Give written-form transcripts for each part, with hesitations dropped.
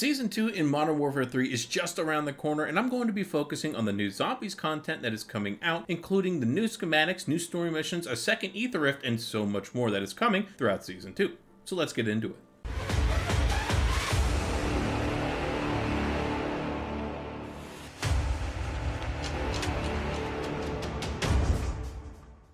Season 2 in Modern Warfare 3 is just around the corner, and I'm going to be focusing on the new zombies content that is coming out, including the new schematics, new story missions, a second Ether Rift, and so much more that is coming throughout Season 2. So let's get into it.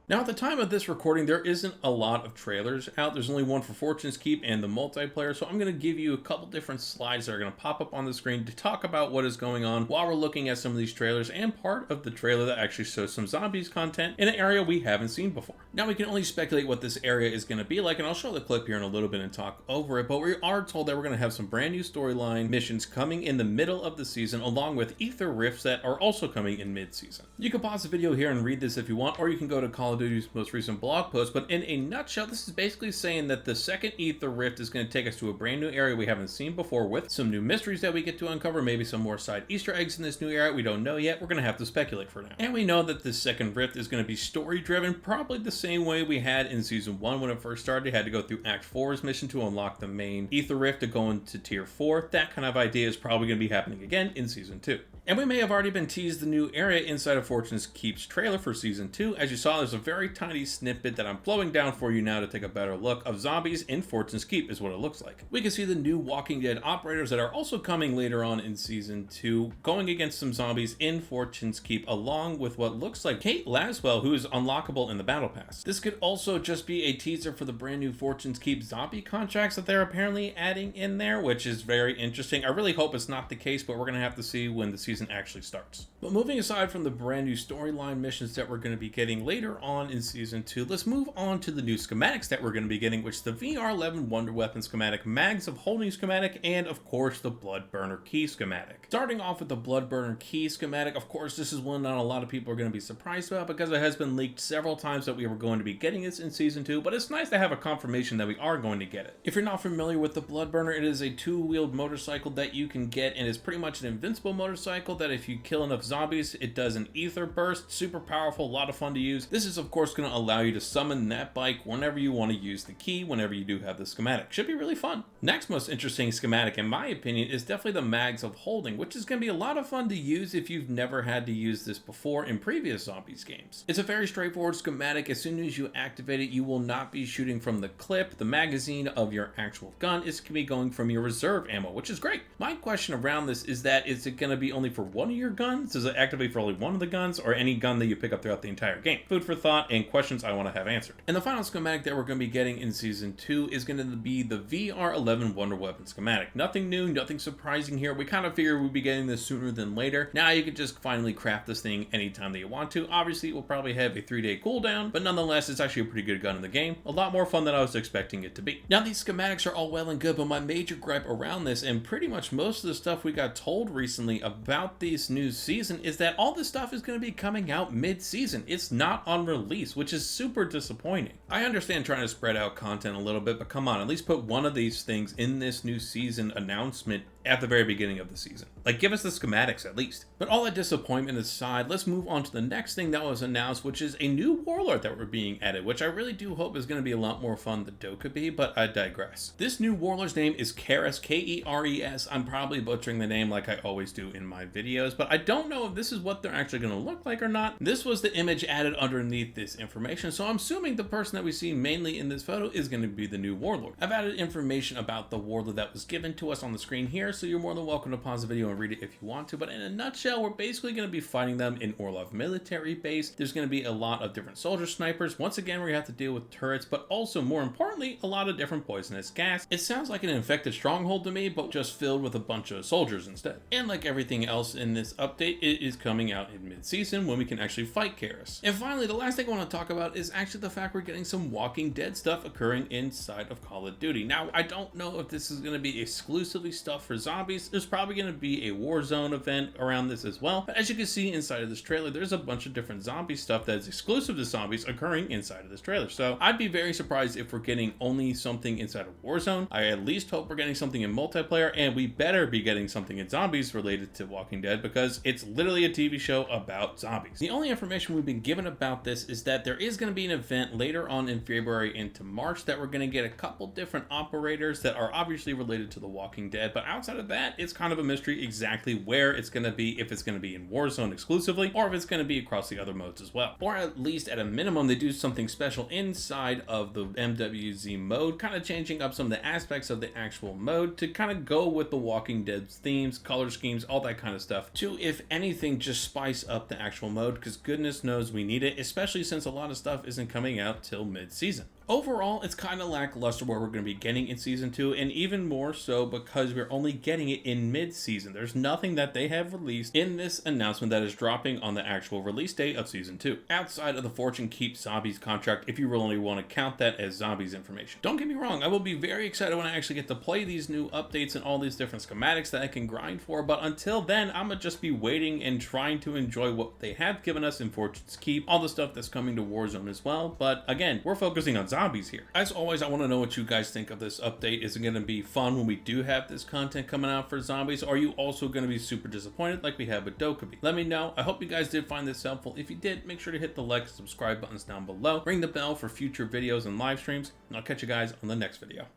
Now, at the time of this recording, there isn't a lot of trailers out. There's only one for Fortune's Keep and the multiplayer, so I'm going to give you a couple different slides that are going to pop up on the screen to talk about what is going on while we're looking at some of these trailers and part of the trailer that actually shows some zombies content in an area we haven't seen before. Now, we can only speculate what this area is going to be like, and I'll show the clip here in a little bit and talk over it, but we are told that we're going to have some brand new storyline missions coming in the middle of the season, along with Ether Rifts that are also coming in mid-season. You can pause the video here and read this if you want, or you can go to Call of Duty's most recent blog post, but in a nutshell, this is basically saying that the second Ether Rift is going to take us to a brand new area we haven't seen before with some new mysteries that we get to uncover, maybe some more side Easter eggs in this new area. We don't know yet. We're going to have to speculate for now. And we know that this second Rift is going to be story driven, probably the same way we had in Season 1 when it first started. You had to go through Act 4's mission to unlock the main Ether Rift to go into Tier 4. That kind of idea is probably going to be happening again in Season 2. And we may have already been teased the new area inside of Fortune's Keep's trailer for Season 2. As you saw, there's a very tiny snippet that I'm flowing down for you now to take a better look of zombies in Fortune's Keep is what it looks like. We can see the new Walking Dead operators that are also coming later on in Season 2, going against some zombies in Fortune's Keep, along with what looks like Kate Laswell, who is unlockable in the Battle Pass. This could also just be a teaser for the brand new Fortune's Keep zombie contracts that they're apparently adding in there, which is very interesting. I really hope it's not the case, but we're going to have to see when the season actually starts. But moving aside from the brand new storyline missions that we're going to be getting later on in Season 2, let's move on to the new schematics that we're going to be getting, which is the VR11 Wonder Weapon schematic, Mags of Holding schematic, and of course the Blood Burner Key schematic. Starting off with the Blood Burner Key schematic, of course this is one not a lot of people are going to be surprised about because it has been leaked several times that we were going to be getting this in Season 2, but it's nice to have a confirmation that we are going to get it. If you're not familiar with the Blood Burner, it is a two-wheeled motorcycle that you can get, and it's pretty much an invincible motorcycle that if you kill enough zombies, it does an ether burst. Super powerful, a lot of fun to use. This is of course going to allow you to summon that bike whenever you want to use the key, whenever you do have the schematic. Should be really fun. Next most interesting schematic in my opinion is definitely the Mags of Holding, which is going to be a lot of fun to use if you've never had to use this before in previous zombies games. It's a very straightforward schematic. As soon as you activate it, you will not be shooting from the clip, the magazine of your actual gun. It's going to be going from your reserve ammo, which is great. My question around this is that is it going to be only for one of your guns? Does it activate for only one of the guns, or any gun that you pick up throughout the entire game? Food for thought and questions I want to have answered. And the final schematic that we're going to be getting in Season 2 is going to be the VR11 Wonder Weapon schematic. Nothing new, nothing surprising here. We kind of figured we'd be getting this sooner than later. Now you can just finally craft this thing anytime that you want to. Obviously, it will probably have a 3-day cooldown, but nonetheless, it's actually a pretty good gun in the game. A lot more fun than I was expecting it to be. Now, these schematics are all well and good, but my major gripe around this, and pretty much most of the stuff we got told recently about this new season, is that all this stuff is going to be coming out mid-season. It's not on release, which is super disappointing. I understand trying to spread out content a little bit, but come on, at least put one of these things in this new season announcement at the very beginning of the season. Like, give us the schematics at least. But all that disappointment aside, let's move on to the next thing that was announced, which is a new warlord that we're being added, which I really do hope is going to be a lot more fun than Dokkaebi, but I digress. This new warlord's name is Keres, K-E-R-E-S. I'm probably butchering the name like I always do in my videos, but I don't know if this is what they're actually going to look like or not. This was the image added underneath this information, so I'm assuming the person that we see mainly in this photo is going to be the new warlord. I've added information about the warlord that was given to us on the screen here, so you're more than welcome to pause the video and read it if you want to, but in a nutshell, we're basically going to be fighting them in Orlov military base. There's going to be a lot of different soldier snipers. Once again, we have to deal with turrets, but also more importantly, a lot of different poisonous gas. It sounds like an infected stronghold to me, but just filled with a bunch of soldiers instead. And like everything else in this update, it is coming out in mid-season when we can actually fight Keres. And finally, the last thing I want to talk about is actually the fact we're getting some Walking Dead stuff occurring inside of Call of Duty. Now, I don't know if this is going to be exclusively stuff for zombies. There's probably going to be a Warzone event around this as well. But as you can see inside of this trailer, there's a bunch of different zombie stuff that is exclusive to zombies occurring inside of this trailer. So I'd be very surprised if we're getting only something inside of Warzone. I at least hope we're getting something in multiplayer, and we better be getting something in zombies related to Walking Dead because it's literally a TV show about zombies. The only information we've been given about this is that there is going to be an event later on in February into March that we're going to get a couple different operators that are obviously related to The Walking Dead, but outside of that, it's kind of a mystery exactly where it's going to be, if it's going to be in Warzone exclusively, or if it's going to be across the other modes as well. Or at least at a minimum, they do something special inside of the MWZ mode, kind of changing up some of the aspects of the actual mode to kind of go with The Walking Dead's themes, color schemes, all that kind of stuff, to, if anything, just spice up the actual mode, because goodness knows we need it, especially since a lot of stuff isn't coming out till mid-season. Overall, it's kind of lackluster what we're going to be getting in Season 2, and even more so because we're only getting it in mid-season. There's nothing that they have released in this announcement that is dropping on the actual release date of Season 2, outside of the Fortune Keep Zombies contract, if you really want to count that as Zombies information. Don't get me wrong, I will be very excited when I actually get to play these new updates and all these different schematics that I can grind for, but until then, I'm going to just be waiting and trying to enjoy what they have given us in Fortune's Keep, all the stuff that's coming to Warzone as well, but again, we're focusing on Zombies here. As always, I want to know what you guys think of this update. Is it going to be fun when we do have this content coming out for Zombies? Or are you also going to be super disappointed like we have with Dokkaebi? Let me know. I hope you guys did find this helpful. If you did, make sure to hit the like and subscribe buttons down below. Ring the bell for future videos and live streams, and I'll catch you guys on the next video.